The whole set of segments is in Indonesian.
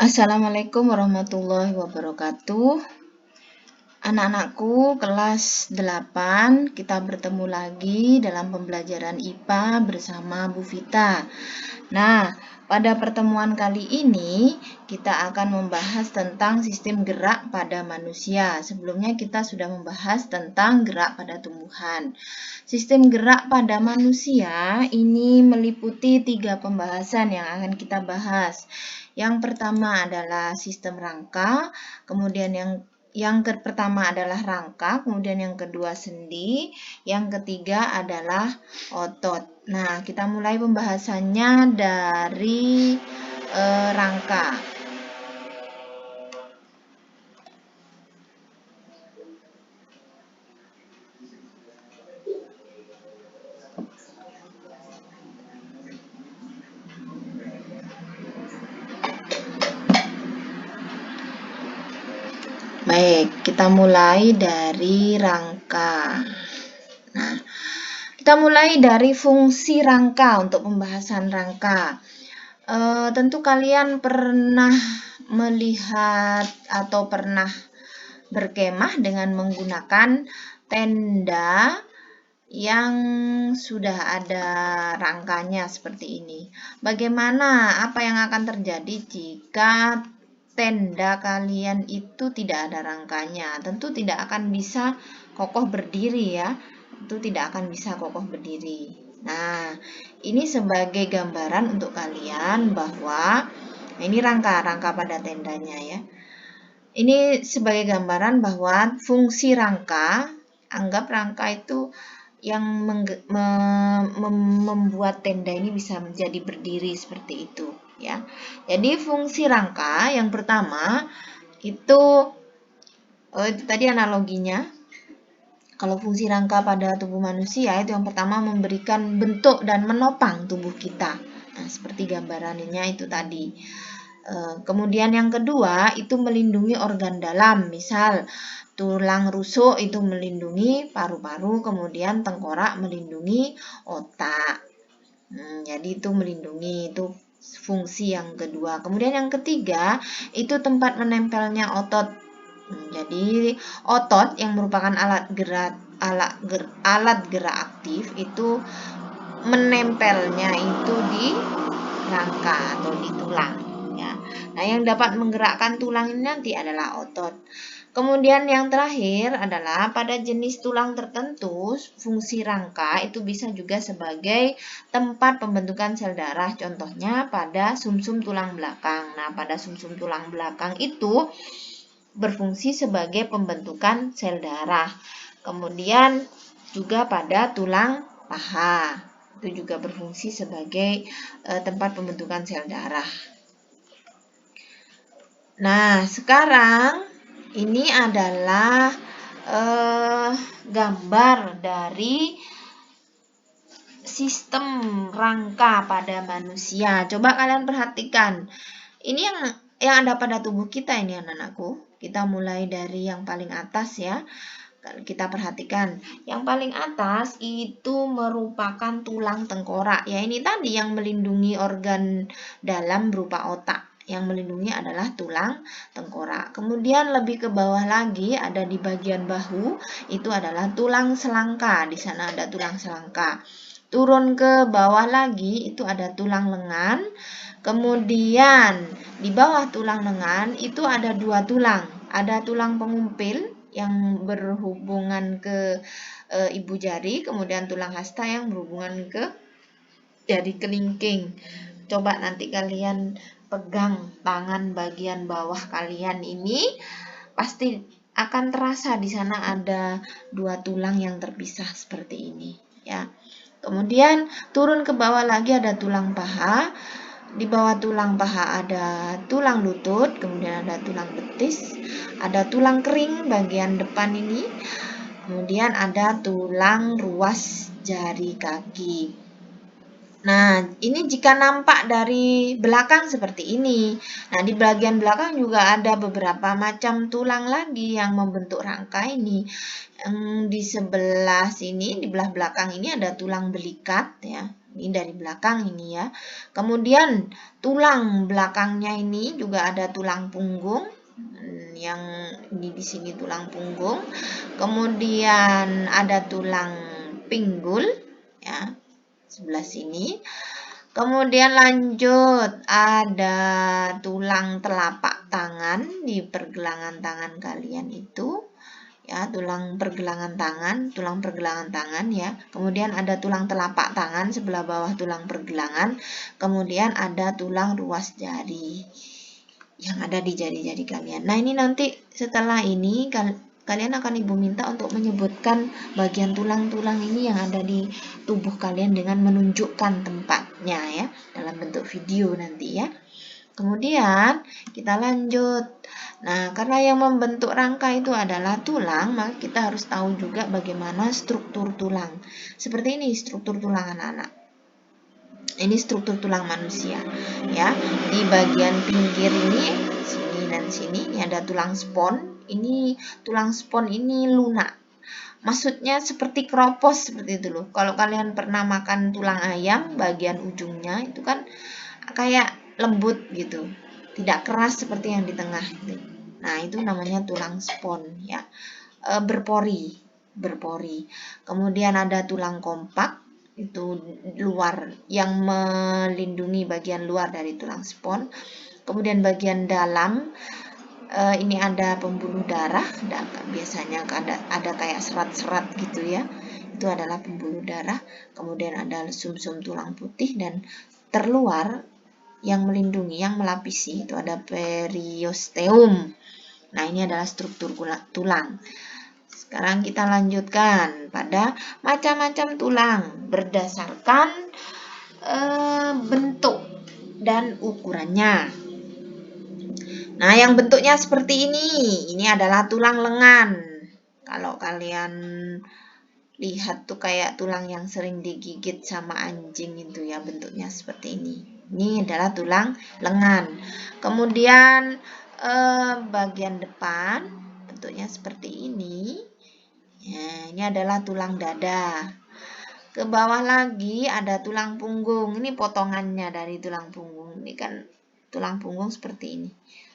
Assalamualaikum warahmatullahi wabarakatuh. Anak-anakku kelas 8, kita bertemu lagi dalam pembelajaran IPA bersama Bu Vita. Nah, pada pertemuan kali ini kita akan membahas tentang sistem gerak pada manusia. Sebelumnya kita sudah membahas tentang gerak pada tumbuhan. Sistem gerak pada manusia ini meliputi 3 pembahasan yang akan kita bahas. Yang pertama adalah sistem rangka, kemudian yang pertama adalah rangka, kemudian yang kedua sendi, yang ketiga adalah otot. Nah, kita mulai pembahasannya dari rangka. Baik, kita mulai dari rangka. Nah, kita mulai dari fungsi rangka untuk pembahasan rangka. Tentu kalian pernah melihat atau pernah berkemah dengan menggunakan tenda yang sudah ada rangkanya seperti ini. Bagaimana, apa yang akan terjadi jika tenda kalian itu tidak ada rangkanya? Tentu tidak akan bisa kokoh berdiri ya. Tentu tidak akan bisa kokoh berdiri. Nah, ini sebagai gambaran untuk kalian bahwa ini rangka pada tendanya ya. Ini sebagai gambaran bahwa fungsi rangka, anggap rangka itu yang membuat tenda ini bisa menjadi berdiri seperti itu ya. Jadi fungsi rangka yang pertama itu tadi analoginya. Kalau fungsi rangka pada tubuh manusia itu yang pertama memberikan bentuk dan menopang tubuh kita. Nah, seperti gambarannya itu tadi. Kemudian yang kedua itu melindungi organ dalam, misal tulang rusuk itu melindungi paru-paru, kemudian tengkorak melindungi otak. Jadi itu melindungi, itu fungsi yang kedua. Kemudian yang ketiga itu tempat menempelnya otot. Jadi otot yang merupakan alat gerak aktif itu menempelnya itu di rangka atau di tulang. Ya. Nah, yang dapat menggerakkan tulang ini nanti adalah otot. Kemudian yang terakhir adalah pada jenis tulang tertentu, fungsi rangka itu bisa juga sebagai tempat pembentukan sel darah. Contohnya pada sumsum tulang belakang. Nah, pada sumsum tulang belakang itu berfungsi sebagai pembentukan sel darah. Kemudian juga pada tulang paha. Itu juga berfungsi sebagai tempat pembentukan sel darah. Nah, sekarang ini adalah gambar dari sistem rangka pada manusia. Coba kalian perhatikan. Ini yang ada pada tubuh kita ini anak-anakku. Kita mulai dari yang paling atas ya. Kita perhatikan, yang paling atas itu merupakan tulang tengkorak. Ya, ini tadi yang melindungi organ dalam berupa otak. Yang melindungi adalah tulang tengkorak. Kemudian lebih ke bawah lagi ada di bagian bahu, itu adalah tulang selangka. Di sana ada tulang selangka. Turun ke bawah lagi itu ada tulang lengan. Kemudian di bawah tulang lengan itu ada 2 tulang. Ada tulang pengumpil yang berhubungan ke ibu jari, kemudian tulang hasta yang berhubungan ke jari kelingking. Coba nanti kalian pegang tangan bagian bawah kalian ini, pasti akan terasa di sana ada 2 tulang yang terpisah seperti ini ya. Kemudian turun ke bawah lagi ada tulang paha. Di bawah tulang paha ada tulang lutut, kemudian ada tulang betis, ada tulang kering bagian depan ini, kemudian ada tulang ruas jari kaki. Nah, ini jika nampak dari belakang seperti ini. Nah, di bagian belakang juga ada beberapa macam tulang lagi yang membentuk rangka ini. Di sebelah sini, di belah belakang ini ada tulang belikat ya. Ini dari belakang ini ya. Kemudian tulang belakangnya ini juga ada tulang punggung. Yang ini di sini tulang punggung. Kemudian ada tulang pinggul ya, sebelah sini. Kemudian lanjut ada tulang telapak tangan di pergelangan tangan kalian itu. Ya, tulang pergelangan tangan ya. Kemudian ada tulang telapak tangan sebelah bawah tulang pergelangan. Kemudian ada tulang ruas jari yang ada di jari-jari kalian. Nah, ini nanti setelah ini kalian akan Ibu minta untuk menyebutkan bagian tulang-tulang ini yang ada di tubuh kalian dengan menunjukkan tempatnya ya, dalam bentuk video nanti ya. Kemudian kita lanjut. Nah, karena yang membentuk rangka itu adalah tulang, maka kita harus tahu juga bagaimana struktur tulang. Seperti ini struktur tulang anak-anak. Ini struktur tulang manusia, ya. Di bagian pinggir ini, sini dan sini, ini ada tulang spon. Ini tulang spon ini lunak. Maksudnya seperti keropos seperti itu loh. Kalau kalian pernah makan tulang ayam, bagian ujungnya itu kan kayak lembut gitu, tidak keras seperti yang di tengah itu. Nah, itu namanya tulang spon ya, berpori. Kemudian ada tulang kompak, itu luar yang melindungi bagian luar dari tulang spon. Kemudian bagian dalam ini ada pembuluh darah, biasanya ada kayak serat-serat gitu ya, itu adalah pembuluh darah. Kemudian ada sumsum tulang putih, dan terluar yang melindungi, yang melapisi itu ada periosteum. Nah, ini adalah struktur tulang. Sekarang kita lanjutkan pada macam-macam tulang berdasarkan bentuk dan ukurannya. Nah, yang bentuknya seperti ini adalah tulang lengan. Kalau kalian lihat tuh kayak tulang yang sering digigit sama anjing itu ya, bentuknya seperti ini. Ini adalah tulang lengan. Kemudian bagian depan bentuknya seperti ini. Ya, ini adalah tulang dada. Ke bawah lagi ada tulang punggung. Ini potongannya dari tulang punggung. Ini kan tulang punggung seperti ini.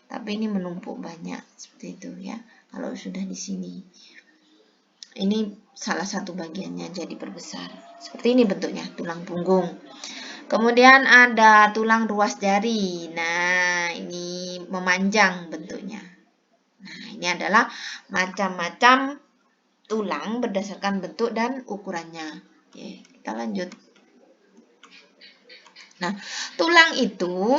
Tapi ini menumpuk banyak seperti itu ya. Kalau sudah di sini. Ini salah satu bagiannya jadi perbesar. Seperti ini bentuknya tulang punggung. Kemudian ada tulang ruas jari. Nah, ini memanjang bentuknya. Nah, ini adalah macam-macam tulang berdasarkan bentuk dan ukurannya. Oke, kita lanjut. Nah, tulang itu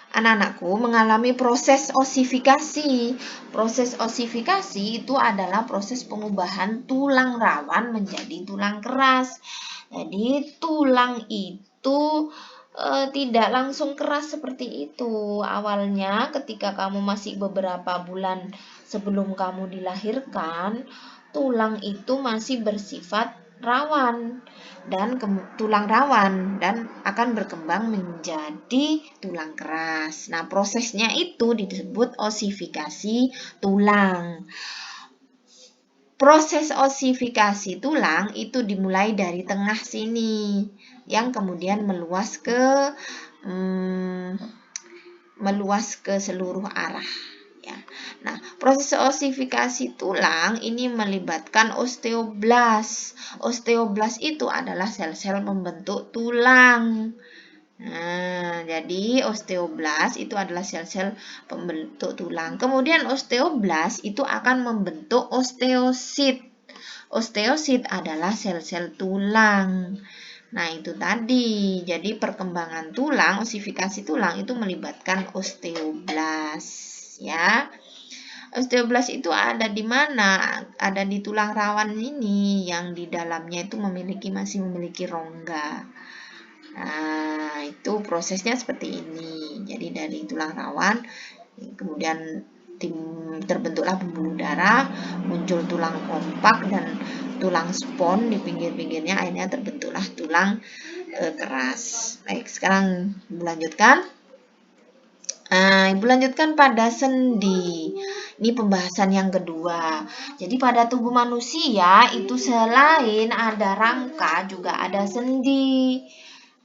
anak-anakku mengalami proses osifikasi. Proses osifikasi itu adalah proses pengubahan tulang rawan menjadi tulang keras. Jadi tulang itu tidak langsung keras seperti itu. Awalnya ketika kamu masih beberapa bulan sebelum kamu dilahirkan, tulang itu masih bersifat rawan dan tulang rawan dan akan berkembang menjadi tulang keras. Nah, prosesnya itu disebut osifikasi tulang. Proses osifikasi tulang itu dimulai dari tengah sini yang kemudian meluas ke seluruh arah. Ya. Nah, proses osifikasi tulang ini melibatkan osteoblas. Osteoblas itu adalah sel-sel pembentuk tulang. Nah, jadi osteoblas itu adalah sel-sel pembentuk tulang. Kemudian osteoblas itu akan membentuk osteosit. Osteosit adalah sel-sel tulang. Nah, itu tadi. Jadi perkembangan tulang, osifikasi tulang itu melibatkan osteoblas, ya. Osteoblas itu ada di mana? Ada di tulang rawan ini yang di dalamnya itu masih memiliki rongga. Nah, itu prosesnya seperti ini. Jadi dari tulang rawan, kemudian terbentuklah pembuluh darah, muncul tulang kompak dan tulang spon di pinggir-pinggirnya, akhirnya terbentuklah tulang keras. Baik, sekarang Ibu lanjutkan. Ibu lanjutkan pada sendi. Ini pembahasan yang kedua. Jadi pada tubuh manusia itu selain ada rangka juga ada sendi.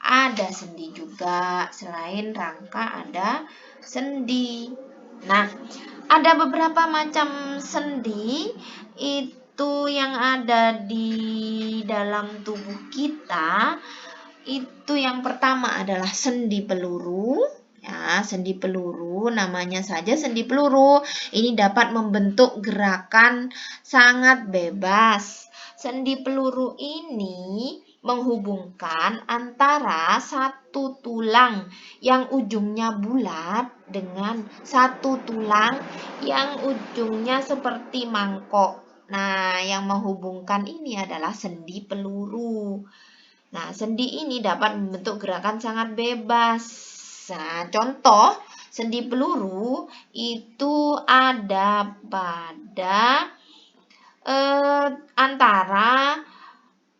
ada sendi juga. Selain rangka ada sendi. Nah, ada beberapa macam sendi itu yang ada di dalam tubuh kita. Itu yang pertama adalah sendi peluru. Ya, sendi peluru namanya saja sendi peluru. Ini dapat membentuk gerakan sangat bebas. Sendi peluru ini menghubungkan antara satu tulang yang ujungnya bulat dengan satu tulang yang ujungnya seperti mangkok. Nah, yang menghubungkan ini adalah sendi peluru. Nah, sendi ini dapat membentuk gerakan sangat bebas. Nah, contoh sendi peluru itu ada pada antara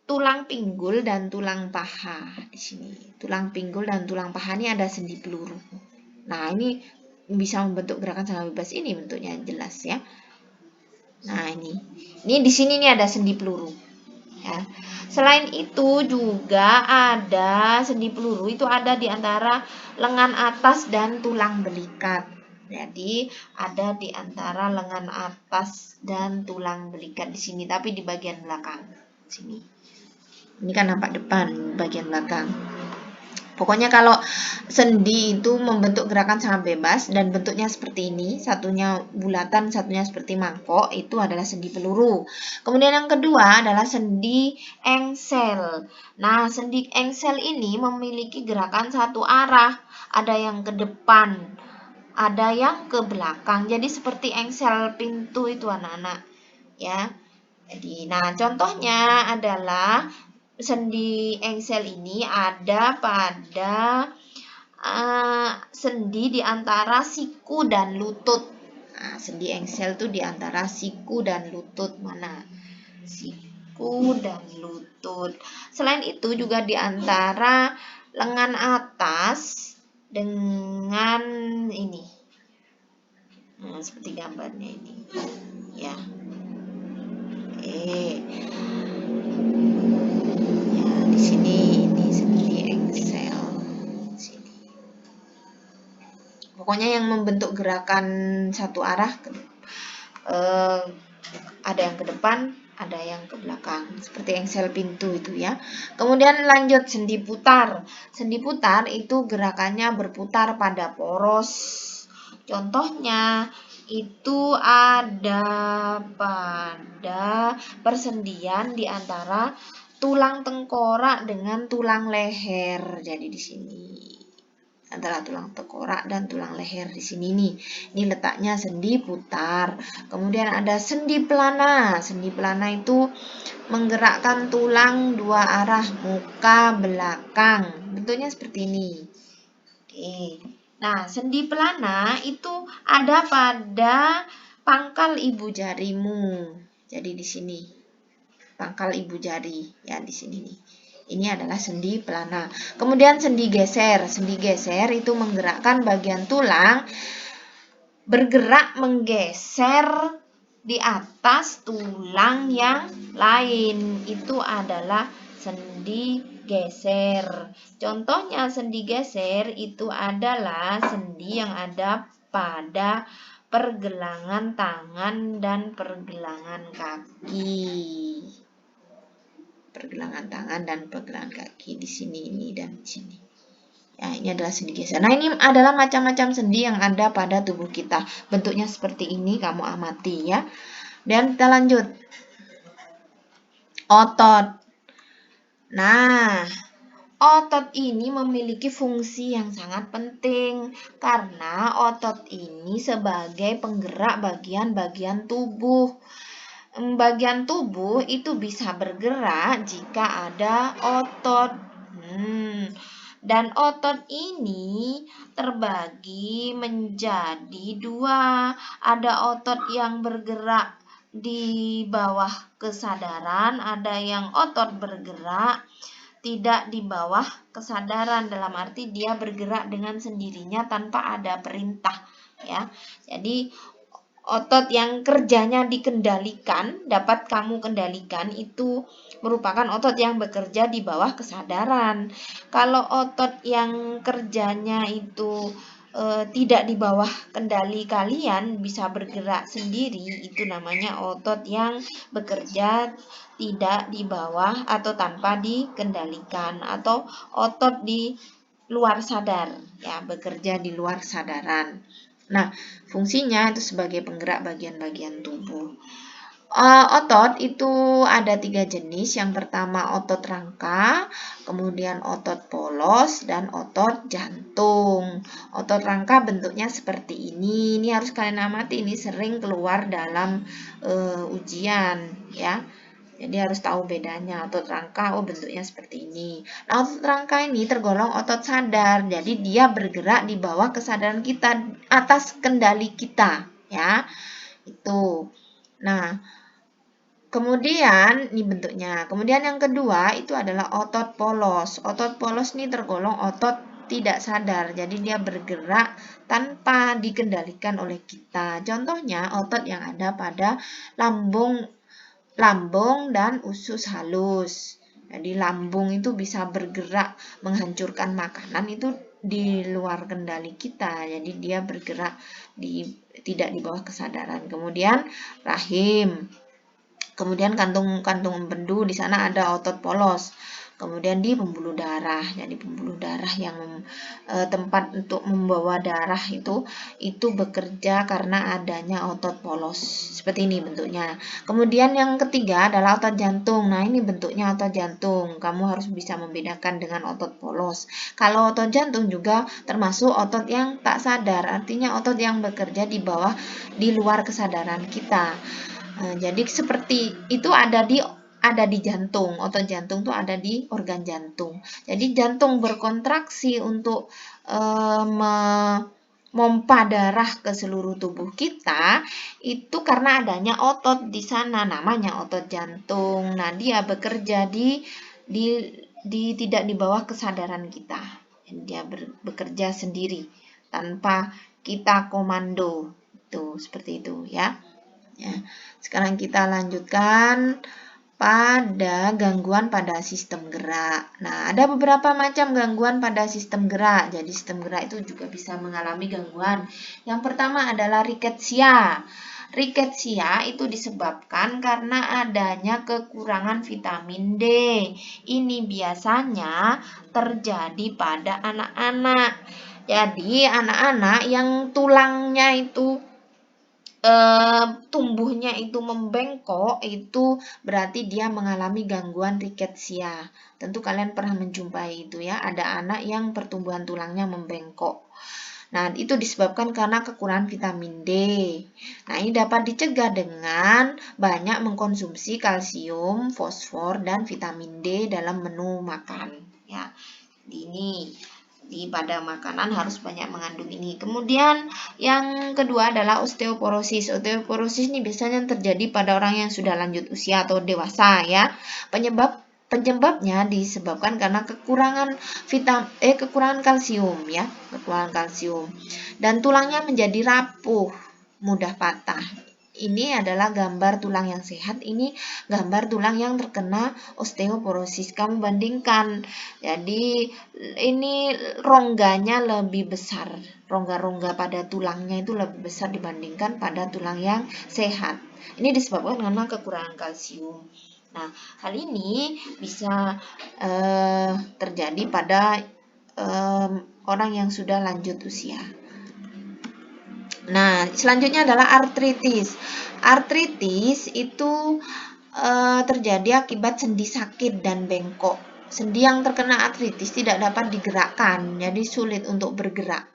tulang pinggul dan tulang paha. Di sini, tulang pinggul dan tulang paha ini ada sendi peluru. Nah, ini bisa membentuk gerakan sangat bebas. Ini bentuknya jelas ya. Nah, ini di sini nih ada sendi peluru. Ya. Selain itu juga ada sendi peluru itu ada di antara lengan atas dan tulang belikat. Jadi ada di antara lengan atas dan tulang belikat di sini, tapi di bagian belakang sini. Ini kan nampak depan, bagian belakang. Pokoknya kalau sendi itu membentuk gerakan sangat bebas dan bentuknya seperti ini, satunya bulatan, satunya seperti mangkok, itu adalah sendi peluru. Kemudian yang kedua adalah sendi engsel. Nah, sendi engsel ini memiliki gerakan satu arah, ada yang ke depan, ada yang ke belakang. Jadi seperti engsel pintu itu anak-anak, ya. Jadi, nah contohnya adalah sendi engsel ini ada pada sendi di antara siku dan lutut. Nah, sendi engsel itu di antara siku dan lutut. Mana? Siku dan lutut. Selain itu juga di antara lengan atas dengan ini. Nah, seperti gambarnya ini. Ya. Di sini ini sendi engsel. Sini. Pokoknya yang membentuk gerakan satu arah, ada yang ke depan, ada yang ke belakang, seperti engsel pintu itu ya. Kemudian lanjut sendi putar. Sendi putar itu gerakannya berputar pada poros. Contohnya itu ada pada persendian di antara tulang tengkorak dengan tulang leher. Jadi di sini antara tulang tengkorak dan tulang leher di sini nih. Ini letaknya sendi putar. Kemudian ada sendi pelana. Sendi pelana itu menggerakkan tulang dua arah, muka belakang. Bentuknya seperti ini. Oke. Nah, sendi pelana itu ada pada pangkal ibu jarimu. Jadi di sini pangkal ibu jari ya di sini nih. Ini adalah sendi pelana. Kemudian sendi geser. Sendi geser itu menggerakkan bagian tulang bergerak menggeser di atas tulang yang lain. Itu adalah sendi geser. Contohnya sendi geser itu adalah sendi yang ada pada pergelangan tangan dan pergelangan kaki. Pergelangan tangan dan pergelangan kaki di sini ini dan di sini. Ya, ini adalah sendi geser. Nah, ini adalah macam-macam sendi yang ada pada tubuh kita. Bentuknya seperti ini, kamu amati ya. Dan kita lanjut. Otot. Nah, otot ini memiliki fungsi yang sangat penting karena otot ini sebagai penggerak bagian-bagian tubuh. Bagian tubuh itu bisa bergerak jika ada otot. Dan otot ini terbagi menjadi dua. Ada otot yang bergerak di bawah kesadaran, ada yang otot bergerak tidak di bawah kesadaran, dalam arti dia bergerak dengan sendirinya tanpa ada perintah ya. Jadi Otot yang kerjanya dikendalikan, dapat kamu kendalikan, itu merupakan otot yang bekerja di bawah kesadaran. Kalau otot yang kerjanya itu tidak di bawah kendali kalian, bisa bergerak sendiri, itu namanya otot yang bekerja tidak di bawah atau tanpa dikendalikan, atau otot di luar sadar, ya, bekerja di luar sadaran. Nah, fungsinya itu sebagai penggerak bagian-bagian tubuh. Otot itu ada 3 jenis. Yang pertama otot rangka, kemudian otot polos, dan otot jantung. Otot rangka bentuknya seperti ini. Ini harus kalian amati, ini sering keluar dalam ujian, ya. Jadi harus tahu bedanya. Otot rangka, bentuknya seperti ini. Nah, otot rangka ini tergolong otot sadar. Jadi dia bergerak di bawah kesadaran kita, atas kendali kita, ya. Itu. Nah, kemudian ini bentuknya. Kemudian yang kedua itu adalah otot polos. Otot polos ini tergolong otot tidak sadar. Jadi dia bergerak tanpa dikendalikan oleh kita. Contohnya otot yang ada pada lambung dan usus halus. Jadi lambung itu bisa bergerak menghancurkan makanan, itu di luar kendali kita. Jadi dia bergerak tidak di bawah kesadaran. Kemudian rahim. Kemudian kantung empedu, di sana ada otot polos. Kemudian di pembuluh darah, jadi pembuluh darah yang tempat untuk membawa darah itu bekerja karena adanya otot polos. Seperti ini bentuknya. Kemudian yang ketiga adalah otot jantung. Nah, ini bentuknya otot jantung. Kamu harus bisa membedakan dengan otot polos. Kalau otot jantung juga termasuk otot yang tak sadar, artinya otot yang bekerja di luar kesadaran kita. Jadi seperti itu ada di jantung. Otot jantung itu ada di organ jantung. Jadi jantung berkontraksi untuk memompa darah ke seluruh tubuh kita, itu karena adanya otot di sana, namanya otot jantung. Nah, dia bekerja tidak di bawah kesadaran kita. Dia bekerja sendiri tanpa kita komando. Itu seperti itu, ya. Ya, sekarang kita lanjutkan pada gangguan pada sistem gerak. Nah, ada beberapa macam gangguan pada sistem gerak. Jadi sistem gerak itu juga bisa mengalami gangguan. Yang pertama adalah riketsia. Riketsia itu disebabkan karena adanya kekurangan vitamin D. Ini biasanya terjadi pada anak-anak. Jadi anak-anak yang tulangnya itu tumbuhnya itu membengkok, itu berarti dia mengalami gangguan riketsia. Tentu kalian pernah menjumpai itu, ya, ada anak yang pertumbuhan tulangnya membengkok. Nah, itu disebabkan karena kekurangan vitamin D. Nah, ini dapat dicegah dengan banyak mengkonsumsi kalsium, fosfor, dan vitamin D dalam menu makan, ya. Ini pada makanan harus banyak mengandung ini. Kemudian yang kedua adalah osteoporosis. Osteoporosis ini biasanya terjadi pada orang yang sudah lanjut usia atau dewasa, ya. Penyebabnya disebabkan karena kekurangan kalsium, ya, kekurangan kalsium. Dan tulangnya menjadi rapuh, mudah patah. Ini adalah gambar tulang yang sehat, ini gambar tulang yang terkena osteoporosis. Kamu bandingkan. Jadi ini rongganya lebih besar. Rongga-rongga pada tulangnya itu lebih besar dibandingkan pada tulang yang sehat. Ini disebabkan karena kekurangan kalsium. Nah, hal ini bisa terjadi pada orang yang sudah lanjut usia. Nah, selanjutnya adalah artritis. Artritis itu terjadi akibat sendi sakit dan bengkok. Sendi yang terkena artritis tidak dapat digerakkan, jadi sulit untuk bergerak.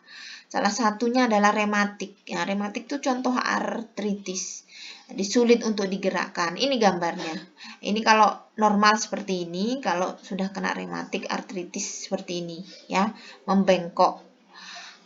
Salah satunya adalah rematik. Ya, rematik itu contoh artritis. Jadi sulit untuk digerakkan. Ini gambarnya. Ini kalau normal seperti ini, kalau sudah kena rematik, artritis seperti ini, ya, membengkok.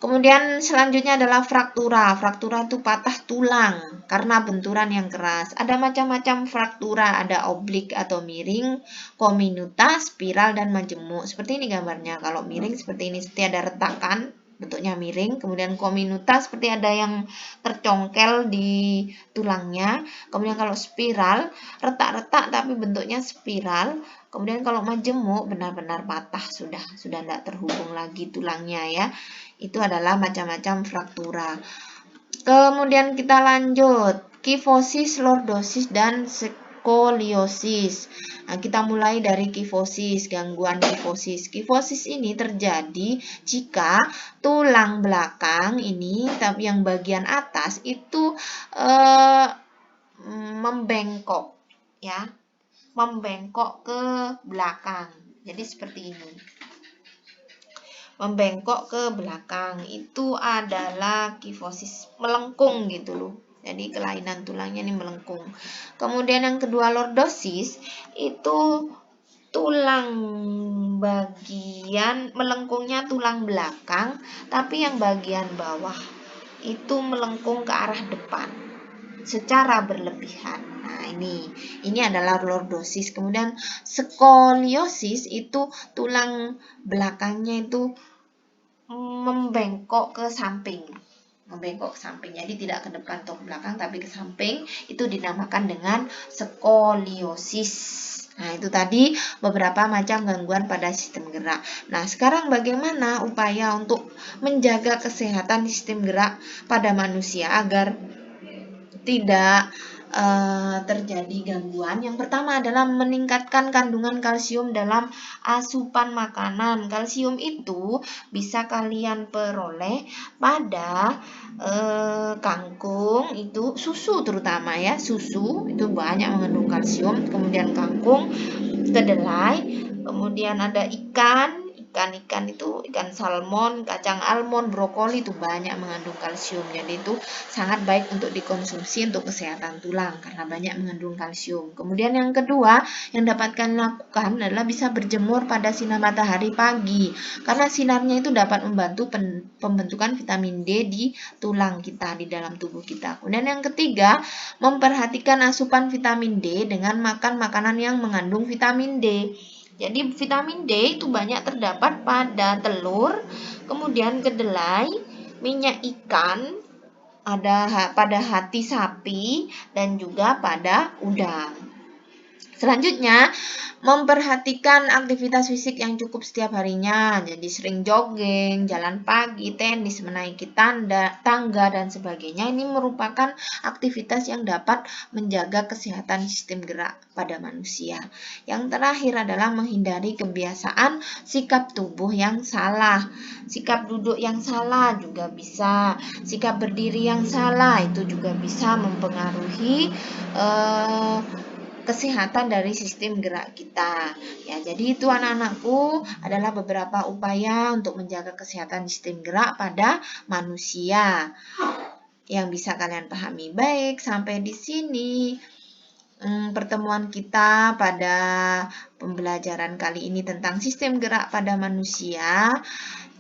Kemudian selanjutnya adalah fraktura. Fraktura itu patah tulang karena benturan yang keras. Ada macam-macam fraktura, ada oblik atau miring, kominuta, spiral, dan majemuk. Seperti ini gambarnya. Kalau miring seperti ini, seperti ada retakan bentuknya miring. Kemudian comminuta seperti ada yang tercongkel di tulangnya. Kemudian kalau spiral, retak-retak tapi bentuknya spiral. Kemudian kalau majemuk benar-benar patah, sudah tidak terhubung lagi tulangnya ya. Itu adalah macam-macam fraktura. Kemudian kita lanjut, kifosis, lordosis, dan skoliosis. Nah, kita mulai dari kifosis, gangguan kifosis. Kifosis ini terjadi jika tulang belakang ini, tapi yang bagian atas itu membengkok, ya, membengkok ke belakang. Jadi seperti ini. Membengkok ke belakang itu adalah kifosis, melengkung gitu loh. Jadi kelainan tulangnya ini melengkung. Kemudian yang kedua lordosis itu tulang bagian melengkungnya tulang belakang, tapi yang bagian bawah itu melengkung ke arah depan secara berlebihan. Nah, ini adalah lordosis. Kemudian skoliosis itu tulang belakangnya itu membengkok ke samping. Membengkok ke samping. Jadi tidak ke depan atau ke belakang tapi ke samping. Itu dinamakan dengan skoliosis. Nah, itu tadi beberapa macam gangguan pada sistem gerak. Nah, sekarang bagaimana upaya untuk menjaga kesehatan sistem gerak pada manusia agar tidak terjadi gangguan. Yang pertama adalah meningkatkan kandungan kalsium dalam asupan makanan. Kalsium itu bisa kalian peroleh pada kangkung, itu susu terutama ya, susu itu banyak mengandung kalsium. Kemudian kangkung, kedelai, kemudian ada ikan itu ikan salmon, kacang almond, brokoli itu banyak mengandung kalsium. Jadi itu sangat baik untuk dikonsumsi untuk kesehatan tulang karena banyak mengandung kalsium. Kemudian yang kedua yang dapat kalian lakukan adalah bisa berjemur pada sinar matahari pagi karena sinarnya itu dapat membantu pembentukan vitamin D di tulang kita, di dalam tubuh kita. Kemudian yang ketiga, memperhatikan asupan vitamin D dengan makan makanan yang mengandung vitamin D. Jadi vitamin D itu banyak terdapat pada telur, kemudian kedelai, minyak ikan, ada pada hati sapi, dan juga pada udang. Selanjutnya, memperhatikan aktivitas fisik yang cukup setiap harinya. Jadi sering jogging, jalan pagi, tenis, menaiki tangga, dan sebagainya. Ini merupakan aktivitas yang dapat menjaga kesehatan sistem gerak pada manusia. Yang terakhir adalah menghindari kebiasaan sikap tubuh yang salah. Sikap duduk yang salah juga bisa. Sikap berdiri yang salah itu juga bisa mempengaruhi kesehatan dari sistem gerak kita. Ya, jadi itu anak-anakku adalah beberapa upaya untuk menjaga kesehatan sistem gerak pada manusia yang bisa kalian pahami. Baik, sampai di sini pertemuan kita pada pembelajaran kali ini tentang sistem gerak pada manusia.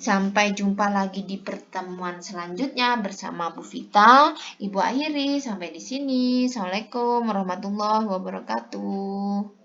Sampai jumpa lagi di pertemuan selanjutnya bersama Bu Vita, Ibu akhiri sampai di sini. Assalamualaikum warahmatullahi wabarakatuh.